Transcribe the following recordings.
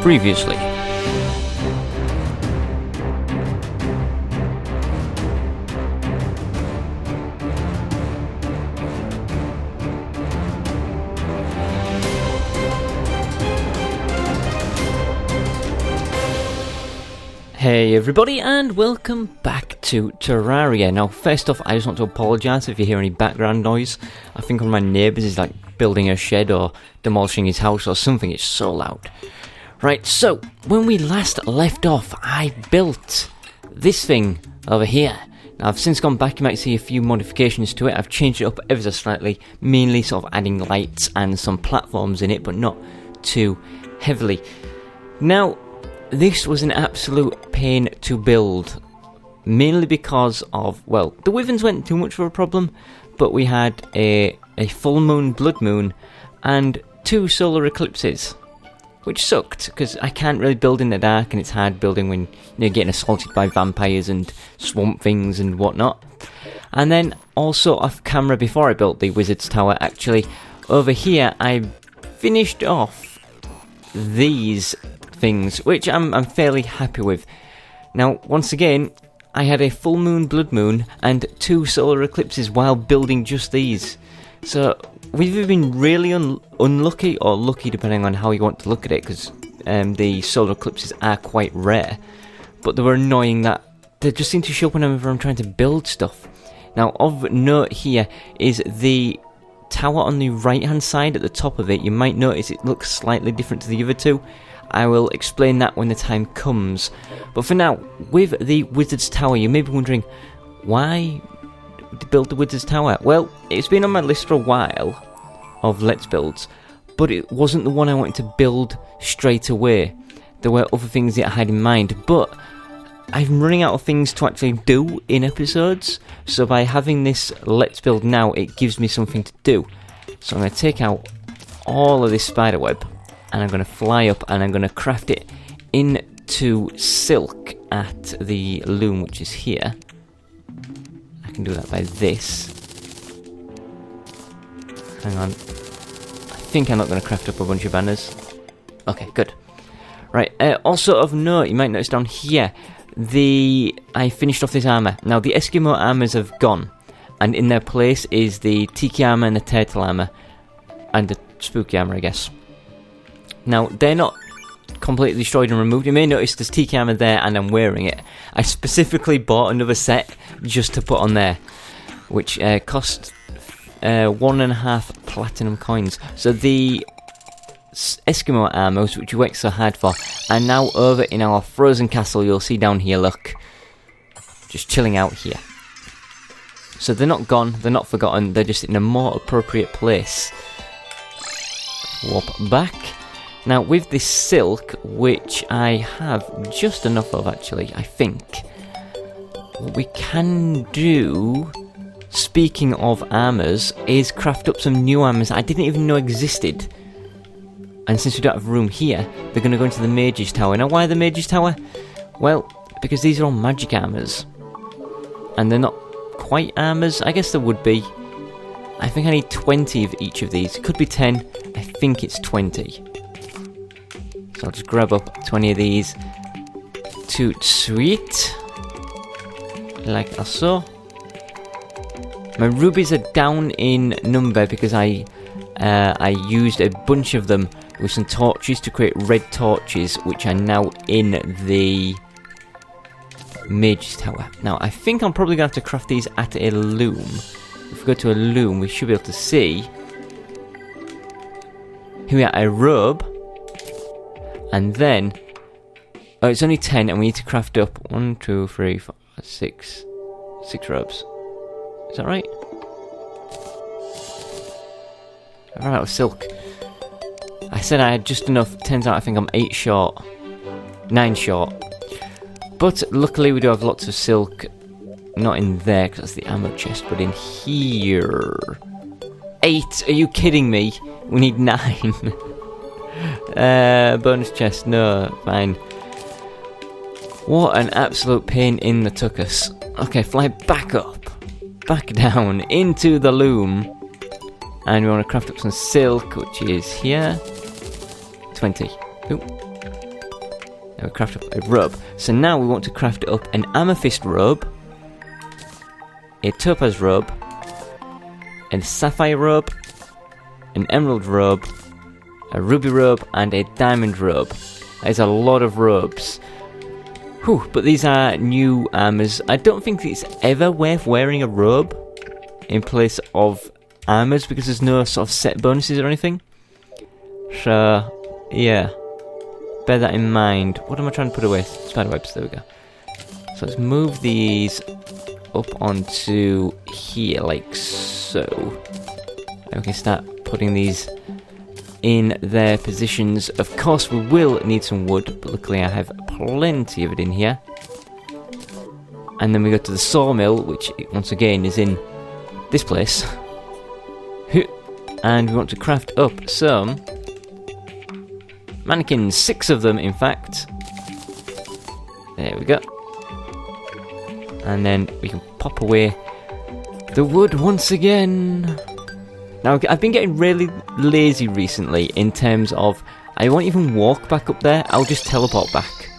Previously. Hey everybody, and welcome back to Terraria. Now, first off, I just want to apologise if you hear any background noise. I think one of my neighbours is like building a shed or demolishing his house or something. It's so loud. Right, so when we last left off, I built this thing over here. Now, I've since gone back. You might see a few modifications to it. I've changed it up ever so slightly, mainly sort of adding lights and some platforms in it, but not too heavily. Now, this was an absolute pain to build, mainly because of, well, the wyverns weren't too much of a problem, but we had a full moon, blood moon, and 2 solar eclipses, which sucked, because I can't really build in the dark, and it's hard building when you're getting assaulted by vampires and swamp things and whatnot. And then, also off camera, before I built the Wizard's Tower, actually, over here, I finished off these things, which I'm fairly happy with. Now, once again, I had a full moon, blood moon, and 2 solar eclipses while building just these. So, we've either been really unlucky or lucky, depending on how you want to look at it, because the solar eclipses are quite rare. But they were annoying that they just seem to show up whenever I'm trying to build stuff. Now, of note here is the tower on the right hand side at the top of it. You might notice it looks slightly different to the other 2. I will explain that when the time comes. But for now, with the Wizard's Tower, you may be wondering, why build the Wizard's Tower? Well, it's been on my list for a while of Let's Builds, but it wasn't the one I wanted to build straight away. There were other things that I had in mind, but I'm running out of things to actually do in episodes, so by having this Let's Build now, it gives me something to do. So I'm going to take out all of this spiderweb, and I'm going to fly up and I'm going to craft it into silk at the loom, which is here. I can do that by this. Hang on. I think I'm not going to craft up a bunch of banners. Okay, good. Right, also of note, you might notice down here, I finished off this armour. Now, the Eskimo armours have gone, and in their place is the Tiki armour and the Turtle armour, and the Spooky armour, I guess. Now, they're not completely destroyed and removed. You may notice there's Tiki armor there and I'm wearing it. I specifically bought another set just to put on there, which cost 1.5 platinum coins. So the Eskimo armors, which you worked so hard for, are now over in our frozen castle. You'll see down here, look. Just chilling out here. So they're not gone, they're not forgotten, they're just in a more appropriate place. Warp back. Now, with this silk, which I have just enough of, actually, I think, what we can do, speaking of armours, is craft up some new armours I didn't even know existed. And since we don't have room here, they're going to go into the Mage's Tower. Now, why the Mage's Tower? Well, because these are all magic armours. And they're not quite armours. I guess there would be. I think I need 20 of each of these. It could be 10. I think it's 20. So I'll just grab up 20 of these. Toot sweet. Like so. My rubies are down in number because I used a bunch of them with some torches to create red torches, which are now in the Mage Tower. Now, I think I'm probably going to have to craft these at a loom. If we go to a loom, we should be able to see. Here we are, a robe. And then, oh, it's only 10, and we need to craft up 1, 2, 3, 4, 6 robes. Is that right? I ran out of silk. I said I had just enough. Turns out I think I'm 8 short. 9 short. But luckily we do have lots of silk. Not in there, because that's the ammo chest, but in here. 8? Are you kidding me? We need 9. Bonus chest, no, fine. What an absolute pain in the tuchus. Okay, fly back up, back down, into the loom. And we want to craft up some silk, which is here. 20. Ooh. Now we craft up a robe. So now we want to craft up an amethyst robe, a topaz robe, a sapphire robe, an emerald robe, a ruby robe, and a diamond robe. That is a lot of robes. Whew, but these are new armors. I don't think it's ever worth wearing a robe in place of armors because there's no sort of set bonuses or anything. So, yeah. Bear that in mind. What am I trying to put away? Spiderwebs, there we go. So let's move these up onto here, like so. And we can start putting these in their positions. Of course, we will need some wood, but luckily I have plenty of it in here. And then we go to the sawmill, which once again is in this place. And we want to craft up some mannequins, 6 of them in fact. There we go. And then we can pop away the wood once again. Now, I've been getting really lazy recently in terms of I won't even walk back up there, I'll just teleport back.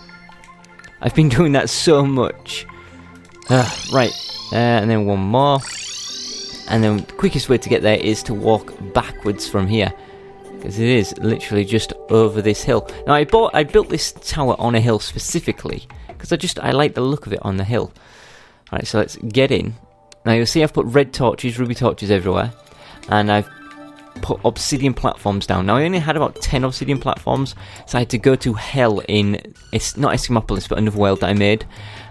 I've been doing that so much. Right, and then one more. And then the quickest way to get there is to walk backwards from here, because it is literally just over this hill. Now, I built this tower on a hill specifically, because I like the look of it on the hill. Alright, so let's get in. Now, you'll see I've put red torches, ruby torches everywhere. And I've put obsidian platforms down. Now, I only had about 10 obsidian platforms, so I had to go to hell in, it's not Eskimopolis, but another world that I made.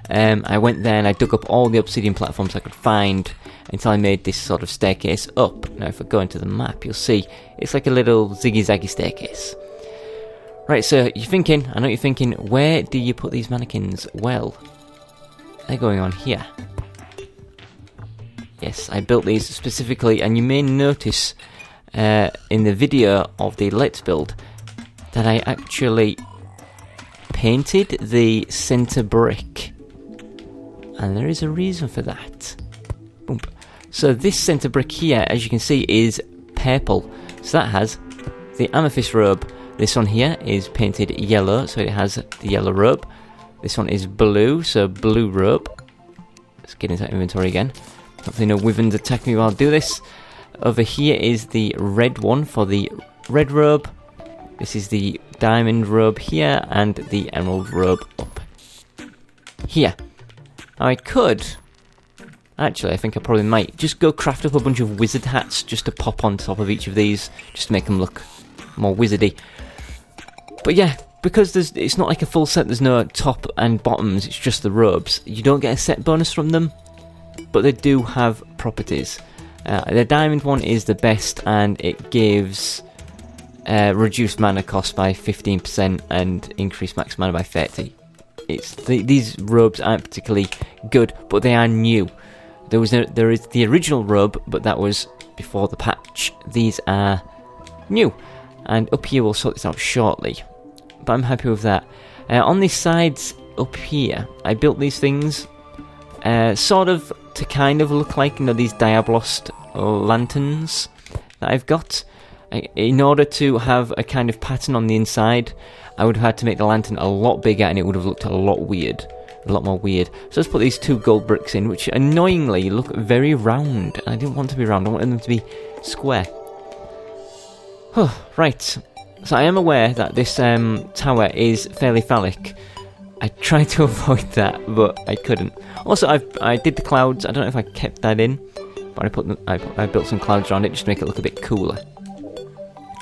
I went there and I dug up all the obsidian platforms I could find until I made this sort of staircase up. Now, if I go into the map, you'll see it's like a little ziggy-zaggy staircase. Right, so you're thinking, I know you're thinking, where do you put these mannequins? Well, they're going on here. Yes, I built these specifically, and you may notice in the video of the Let's Build that I actually painted the centre brick. And there is a reason for that. Boom. So this centre brick here, as you can see, is purple. So that has the amethyst robe. This one here is painted yellow, so it has the yellow robe. This one is blue, so blue robe. Let's get into inventory again. Hopefully no wyverns attack me while I do this. Over here is the red one for the red robe. This is the diamond robe here, and the emerald robe up here. Now I could, actually I think I probably might, just go craft up a bunch of wizard hats just to pop on top of each of these, just to make them look more wizardy. But yeah, because it's not like a full set, there's no top and bottoms, it's just the robes. You don't get a set bonus from them, but they do have properties. The diamond one is the best, and it gives reduced mana cost by 15% and increased max mana by 30. These robes aren't particularly good, but they are new. There is the original robe, but that was before the patch. These are new, and up here we'll sort this out shortly. But I'm happy with that. On these sides up here, I built these things sort of to kind of look like, you know, these Diablost lanterns that I've got. In order to have a kind of pattern on the inside, I would have had to make the lantern a lot bigger, and it would have looked a lot weird. A lot more weird. So let's put these 2 gold bricks in, which annoyingly look very round. I didn't want to be round, I wanted them to be square. Right. So I am aware that this tower is fairly phallic. I tried to avoid that, but I couldn't. Also, I did the clouds. I don't know if I kept that in, but I built some clouds around it just to make it look a bit cooler.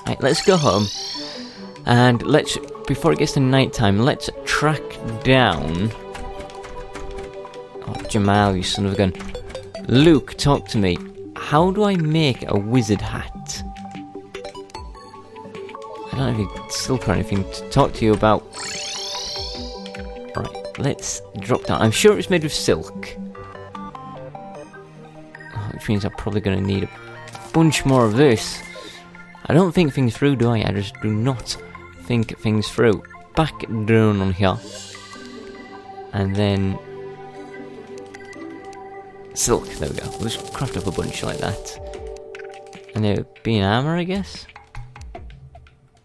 Right, let's go home, and before it gets to night time, let's track down. Oh, Jamal, you son of a gun! Luke, talk to me. How do I make a wizard hat? I don't have any silk or anything to talk to you about. Right, let's drop down. I'm sure it's made of silk, which means I'm probably going to need a bunch more of this. I don't think things through, do I? I just do not think things through. Back down on here. And then silk, there we go. We'll just craft up a bunch like that. And there would be an armor, I guess?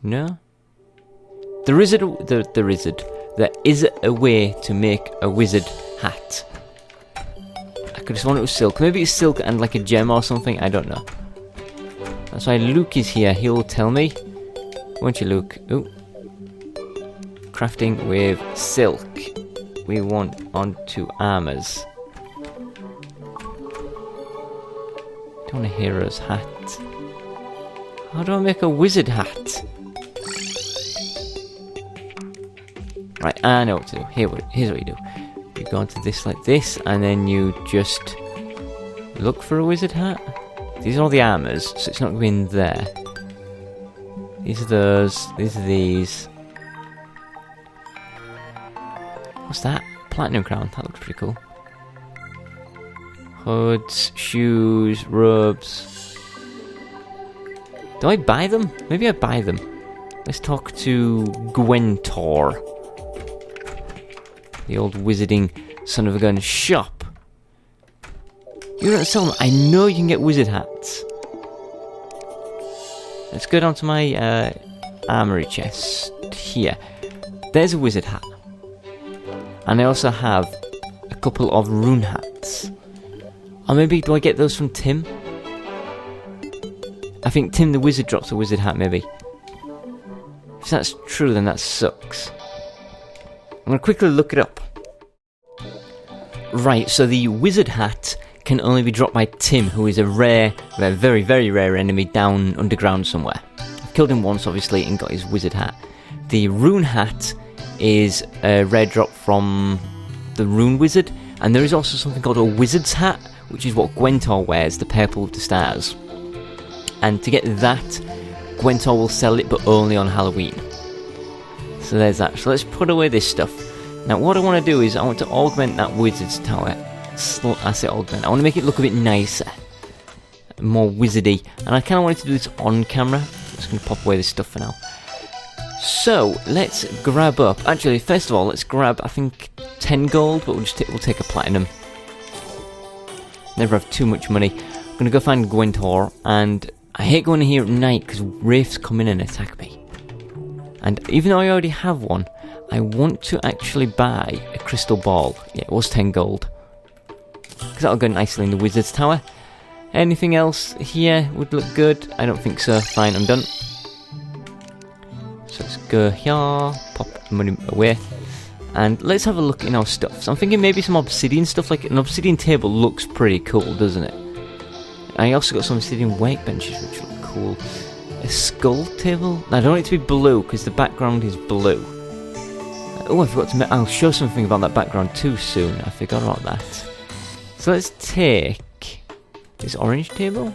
No? The there is a way to make a wizard hat. I could just want it with silk. Maybe it's silk and like a gem or something, I don't know. That's why Luke is here, he'll tell me. Won't you, Luke? Ooh. Crafting with silk. We want onto armors. Don't want a hero's hat. How do I make a wizard hat? Right, I know what to do. Here's what you do. You go onto this like this, and then you just look for a wizard hat. These are all the armors, so it's not going to be in there. These are those. These are these. What's that? Platinum crown. That looks pretty cool. Hoods, shoes, robes. Do I buy them? Maybe I buy them. Let's talk to Gwentor. The old wizarding son of a gun shop. You don't sell them. I know you can get wizard hats. Let's go down to my armory chest here. There's a wizard hat. And I also have a couple of rune hats. Or maybe do I get those from Tim? I think Tim the wizard drops a wizard hat maybe. If that's true, then that sucks. I'm going to quickly look it up. Right, so the wizard hat can only be dropped by Tim, who is a very, very rare enemy down underground somewhere. I've killed him once, obviously, and got his wizard hat. The rune hat is a rare drop from the rune wizard, and there is also something called a wizard's hat, which is what Gwentor wears, the purple with the stars. And to get that, Gwentor will sell it, but only on Halloween. So there's that. So let's put away this stuff. Now what I want to do is I want to augment that wizard's tower. I say augment. I want to make it look a bit nicer, more wizardy, and I kind of wanted to do this on camera. I'm just going to pop away this stuff for now. So let's grab up. Actually, first of all, let's grab I think 10 gold, but we'll take a platinum. Never have too much money. I'm going to go find Gwentor, and I hate going in here at night because wraiths come in and attack me. And even though I already have one, I want to actually buy a crystal ball. Yeah, it was 10 gold. Because that'll go nicely in the wizard's tower. Anything else here would look good? I don't think so. Fine, I'm done. So let's go here, pop the money away. And let's have a look in our stuff. So I'm thinking maybe some obsidian stuff, like an obsidian table looks pretty cool, doesn't it? I also got some obsidian workbenches which look cool. A skull table? I don't want it to be blue because the background is blue. Oh, I forgot to I'll show something about that background too soon. I forgot about that. So let's take this orange table.